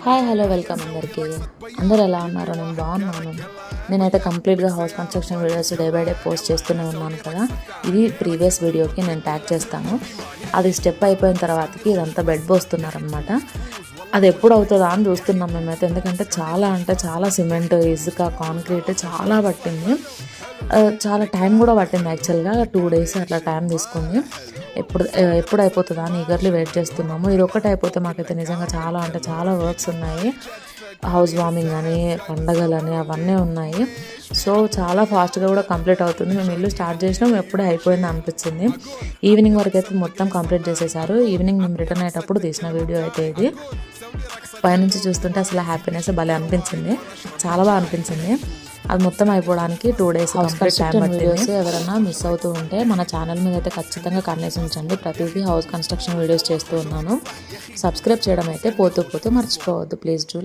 Hi hello welcome అందరికీ. అందరూ ఎలా ఉన్నారు? నేను బాగున్నాను. నేనైతే కంప్లీట్గా house construction videos day by day post చేస్తూనే ఉన్నాను కదా. ఇది ప్రీవియస్ వీడియోకి నేను ట్యాగ్ చేస్తాను. అది స్టెప్ అయిపోయిన తర్వాతకి ఇదంతా బెడ్ పోస్తున్నారనమాట. అది ఎప్పుడు అవుతుందా అని చూస్తున్నాం మేమైతే. ఎందుకంటే చాలా సిమెంట్, ఇసుక, కాంక్రీట్ చాలా పట్టింది. చాలా టైం కూడా పట్టింది. యాక్చువల్గా 2 days అట్లా టైం తీసుకుంది. ఎప్పుడు అయిపోతుందా అని ఈగర్లీ వెయిట్ చేస్తున్నాము. ఇది ఒక్కటి అయిపోతే మాకైతే నిజంగా చాలా వర్క్స్ ఉన్నాయి. హౌస్ వార్మింగ్ అని, పండగలని అవన్నీ ఉన్నాయి. సో చాలా ఫాస్ట్గా కూడా కంప్లీట్ అవుతుంది. మేము ఇల్లు స్టార్ట్ చేసినాం, ఎప్పుడే అయిపోయింది అనిపించింది. ఈవినింగ్ వరకు అయితే మొత్తం కంప్లీట్ చేసేసారు. ఈవినింగ్ మేము రిటర్న్ అయ్యేటప్పుడు తీసిన వీడియో అయితే ఇది. పైనుంచి చూస్తుంటే అసలు హ్యాపీనెస్ భలే అనిపించింది. చాలా బాగా అనిపించింది. అది మొత్తం అయిపోవడానికి 2 days టైం వీడియోస్ ఎవరైనా మిస్ అవుతూ ఉంటే మన ఛానల్ మీద అయితే ఖచ్చితంగా కన్నేసి ఉంచండి. ప్రతిదీ హౌస్ కన్స్ట్రక్షన్ వీడియోస్ చేస్తూ ఉన్నాను. సబ్స్క్రైబ్ చేయడం అయితే పోతూ మర్చిపోవద్దు ప్లీజ్ డూ.